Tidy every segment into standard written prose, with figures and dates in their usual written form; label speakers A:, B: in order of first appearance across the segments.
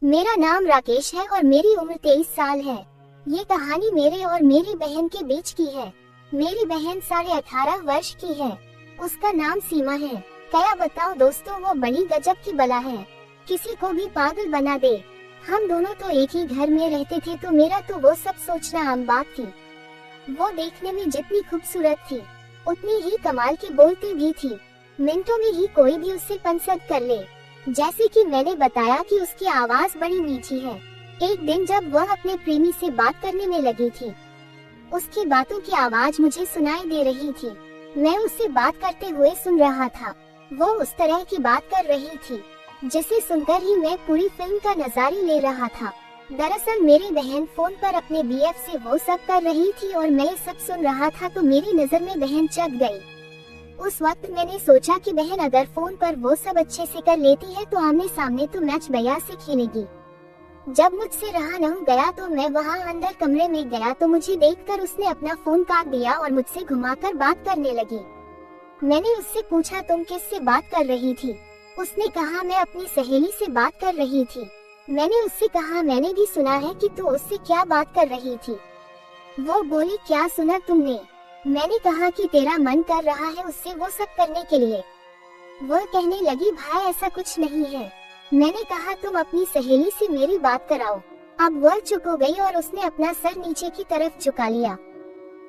A: मेरा नाम राकेश है और मेरी उम्र 23 साल है। ये कहानी मेरे और मेरी बहन के बीच की है। मेरी बहन 18.5 वर्ष की है। उसका नाम सीमा है। क्या बताओ दोस्तों, वो बड़ी गजब की बला है, किसी को भी पागल बना दे। हम दोनों तो एक ही घर में रहते थे, तो मेरा तो वो सब सोचना आम बात थी। वो देखने में जितनी खूबसूरत थी उतनी ही कमाल की बोलती भी थी। मिनटों में ही कोई भी उससे पसंद कर ले। जैसे कि मैंने बताया कि उसकी आवाज बड़ी मीठी है। एक दिन जब वह अपने प्रेमी से बात करने में लगी थी, उसकी बातों की आवाज मुझे सुनाई दे रही थी। मैं उससे बात करते हुए सुन रहा था। वो उस तरह की बात कर रही थी जिसे सुनकर ही मैं पूरी फिल्म का नजारा ले रहा था। दरअसल मेरी बहन फोन पर अपने बीएफ से वो सब कर रही थी और मैं सब सुन रहा था, तो मेरी नजर में बहन चढ़ गई। उस वक्त मैंने सोचा कि बहन अगर फोन पर वो सब अच्छे से कर लेती है तो आमने सामने तो मैच भैया से खेलेगी। जब मुझसे रहा नहीं गया तो मैं वहां अंदर कमरे में गया, तो मुझे देखकर उसने अपना फोन काट दिया और मुझसे घुमाकर बात करने लगी। मैंने उससे पूछा, तुम किससे बात कर रही थी? उसने कहा, मैं अपनी सहेली से बात कर रही थी। मैंने उससे कहा, मैंने भी सुना है कि तू उससे क्या बात कर रही थी। वो बोली, क्या सुना तुमने? मैंने कहा कि तेरा मन कर रहा है उससे वो सब करने के लिए। वह कहने लगी, भाई ऐसा कुछ नहीं है। मैंने कहा, तुम अपनी सहेली से मेरी बात कराओ। अब वह चुप हो गई और उसने अपना सर नीचे की तरफ झुका लिया।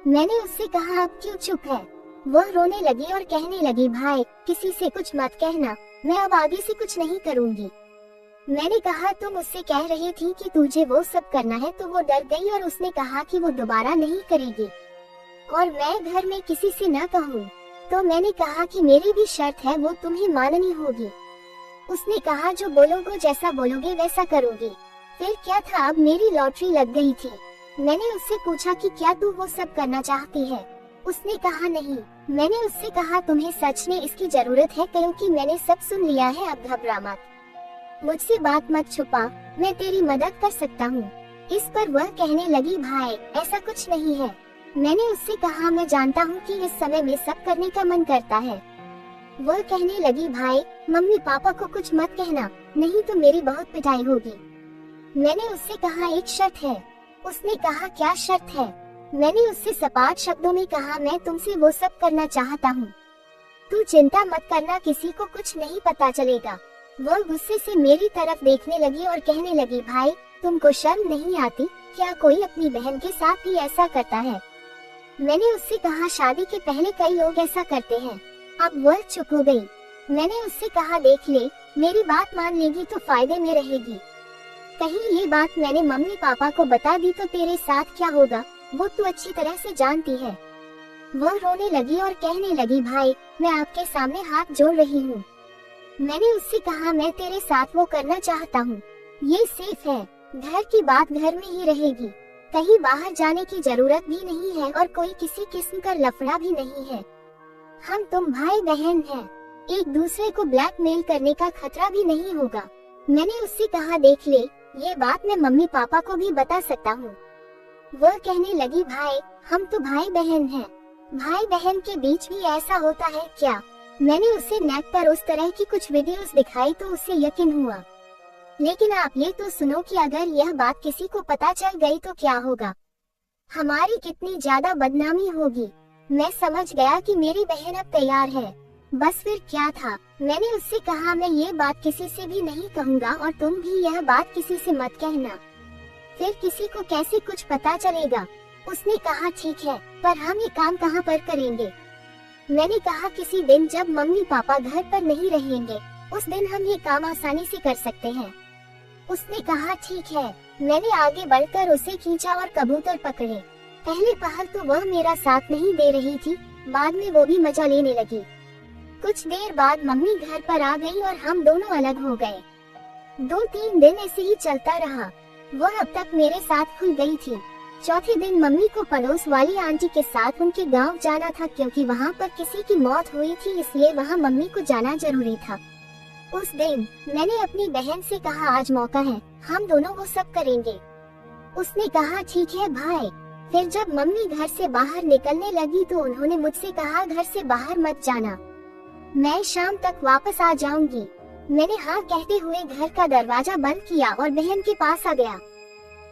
A: मैंने उससे कहा, अब क्यों चुप है? वह रोने लगी और कहने लगी, भाई किसी से कुछ मत कहना, मैं अब आगे से कुछ नहीं करूँगी। मैंने कहा, तुम उससे कह रही थी कि तुझे वो सब करना है, तो वो डर गई और उसने कहा कि वो दोबारा नहीं करेगी और मैं घर में किसी से न कहूँ। तो मैंने कहा कि मेरी भी शर्त है, वो तुम्हें माननी होगी। उसने कहा, जो बोलोगे जैसा बोलोगे वैसा करोगी। फिर क्या था, अब मेरी लॉटरी लग गई थी। मैंने उससे पूछा कि क्या तू वो सब करना चाहती है? उसने कहा, नहीं। मैंने उससे कहा, तुम्हें सच में इसकी जरूरत है, क्योंकि मैंने सब सुन लिया है, अब घबरा मत, मुझसे बात मत छुपा, मैं तेरी मदद कर सकता हूँ। इस पर वह कहने लगी, भाई ऐसा कुछ नहीं है। मैंने उससे कहा, मैं जानता हूँ कि इस समय में सब करने का मन करता है। वह कहने लगी, भाई मम्मी पापा को कुछ मत कहना, नहीं तो मेरी बहुत पिटाई होगी। मैंने उससे कहा, एक शर्त है। उसने कहा, क्या शर्त है? मैंने उससे सपाट शब्दों में कहा, मैं तुमसे वो सब करना चाहता हूँ, तू चिंता मत करना, किसी को कुछ नहीं पता चलेगा। वह गुस्से से मेरी तरफ देखने लगी और कहने लगी, भाई तुमको शर्म नहीं आती? क्या कोई अपनी बहन के साथ भी ऐसा करता है? मैंने उससे कहा, शादी के पहले कई लोग ऐसा करते हैं। अब वह चुप हो गई। मैंने उससे कहा, देख ले, मेरी बात मान लेगी तो फायदे में रहेगी। कहीं ये बात मैंने मम्मी पापा को बता दी तो तेरे साथ क्या होगा, वो तू अच्छी तरह से जानती है। वह रोने लगी और कहने लगी, भाई मैं आपके सामने हाथ जोड़ रही हूँ। मैंने उससे कहा, मैं तेरे साथ वो करना चाहता हूँ, ये सेफ है, घर की बात घर में ही रहेगी, कहीं बाहर जाने की जरूरत भी नहीं है और कोई किसी किस्म का लफड़ा भी नहीं है। हम तुम भाई बहन हैं, एक दूसरे को ब्लैकमेल करने का खतरा भी नहीं होगा। मैंने उससे कहा, देख ले, ये बात मैं मम्मी पापा को भी बता सकता हूँ। वह कहने लगी, भाई हम तो भाई बहन हैं, भाई बहन के बीच भी ऐसा होता है क्या? मैंने उसे नेट पर उस तरह की कुछ वीडियोस दिखाई तो उससे यकीन हुआ। लेकिन आप ये तो सुनो कि अगर यह बात किसी को पता चल गई तो क्या होगा, हमारी कितनी ज्यादा बदनामी होगी। मैं समझ गया कि मेरी बहन अब तैयार है। बस फिर क्या था, मैंने उससे कहा, मैं ये बात किसी से भी नहीं कहूँगा और तुम भी यह बात किसी से मत कहना, फिर किसी को कैसे कुछ पता चलेगा। उसने कहा, ठीक है, पर हम ये काम कहाँ पर करेंगे? मैंने कहा, किसी दिन जब मम्मी पापा घर पर नहीं रहेंगे, उस दिन हम ये काम आसानी से कर सकते हैं। उसने कहा, ठीक है। मैंने आगे बढ़कर उसे खींचा और कबूतर पकड़े। पहले पहल तो वह मेरा साथ नहीं दे रही थी, बाद में वो भी मजा लेने लगी। कुछ देर बाद मम्मी घर पर आ गई और हम दोनों अलग हो गए। 2-3 दिन ऐसे ही चलता रहा। वह अब तक मेरे साथ खुल गई थी। चौथे दिन मम्मी को पड़ोस वाली आंटी के साथ उनके गांव जाना था, क्योंकि वहां पर किसी की मौत हुई थी, इसलिए वहां मम्मी को जाना जरूरी था। उस दिन मैंने अपनी बहन से कहा, आज मौका है, हम दोनों वो सब करेंगे। उसने कहा, ठीक है भाई। फिर जब मम्मी घर से बाहर निकलने लगी तो उन्होंने मुझसे कहा, घर से बाहर मत जाना, मैं शाम तक वापस आ जाऊंगी। मैंने हाँ कहते हुए घर का दरवाजा बंद किया और बहन के पास आ गया।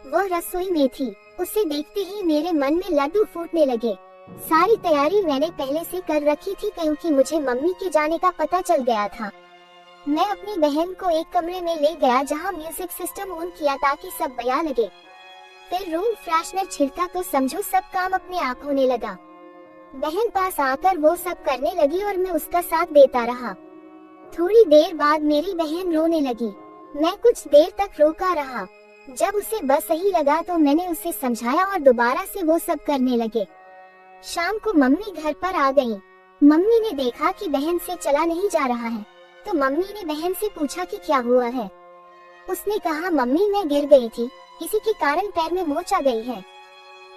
A: वह रसोई में थी। उसे देखते ही मेरे मन में लड्डू फूटने लगे। सारी तैयारी मैंने पहले से कर रखी थी क्योंकि मुझे मम्मी के जाने का पता चल गया था। मैं अपनी बहन को एक कमरे में ले गया जहां म्यूजिक सिस्टम ऑन किया ताकि सब बढ़िया लगे। फिर रूम फ्रेशनर छिड़का तो समझो सब काम अपने आप होने लगा। बहन पास आकर वो सब करने लगी और मैं उसका साथ देता रहा। थोड़ी देर बाद मेरी बहन रोने लगी। मैं कुछ देर तक रोका रहा। जब उसे बस सही लगा तो मैंने उसे समझाया और दोबारा से वो सब करने लगे। शाम को मम्मी घर पर आ गईं। मम्मी ने देखा कि बहन से चला नहीं जा रहा है तो मम्मी ने बहन से पूछा कि क्या हुआ है। उसने कहा मम्मी मैं गिर गई थी, इसी के कारण पैर में मोच आ गई है।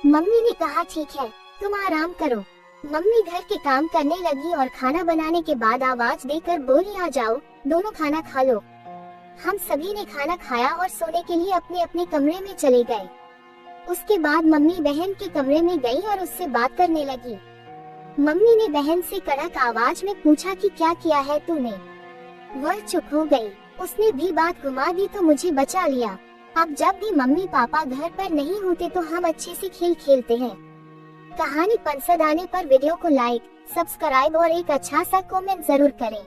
A: मम्मी ने कहा ठीक है तुम आराम करो। मम्मी घर के काम करने लगी और खाना बनाने के बाद आवाज देकर बोली आ जाओ दोनों खाना खा लो। हम सभी ने खाना खाया और सोने के लिए अपने अपने कमरे में चले गए। उसके बाद मम्मी बहन के कमरे में गई और उससे बात करने लगी। मम्मी ने बहन से कड़क आवाज में पूछा कि क्या किया है तूने। वह चुप हो गई। उसने भी बात घुमा दी तो मुझे बचा लिया। अब जब भी मम्मी पापा घर पर नहीं होते तो हम अच्छे से खेल खेलते हैं। कहानी पसंद आने पर वीडियो को लाइक, सब्सक्राइब और एक अच्छा सा कमेंट जरूर करें।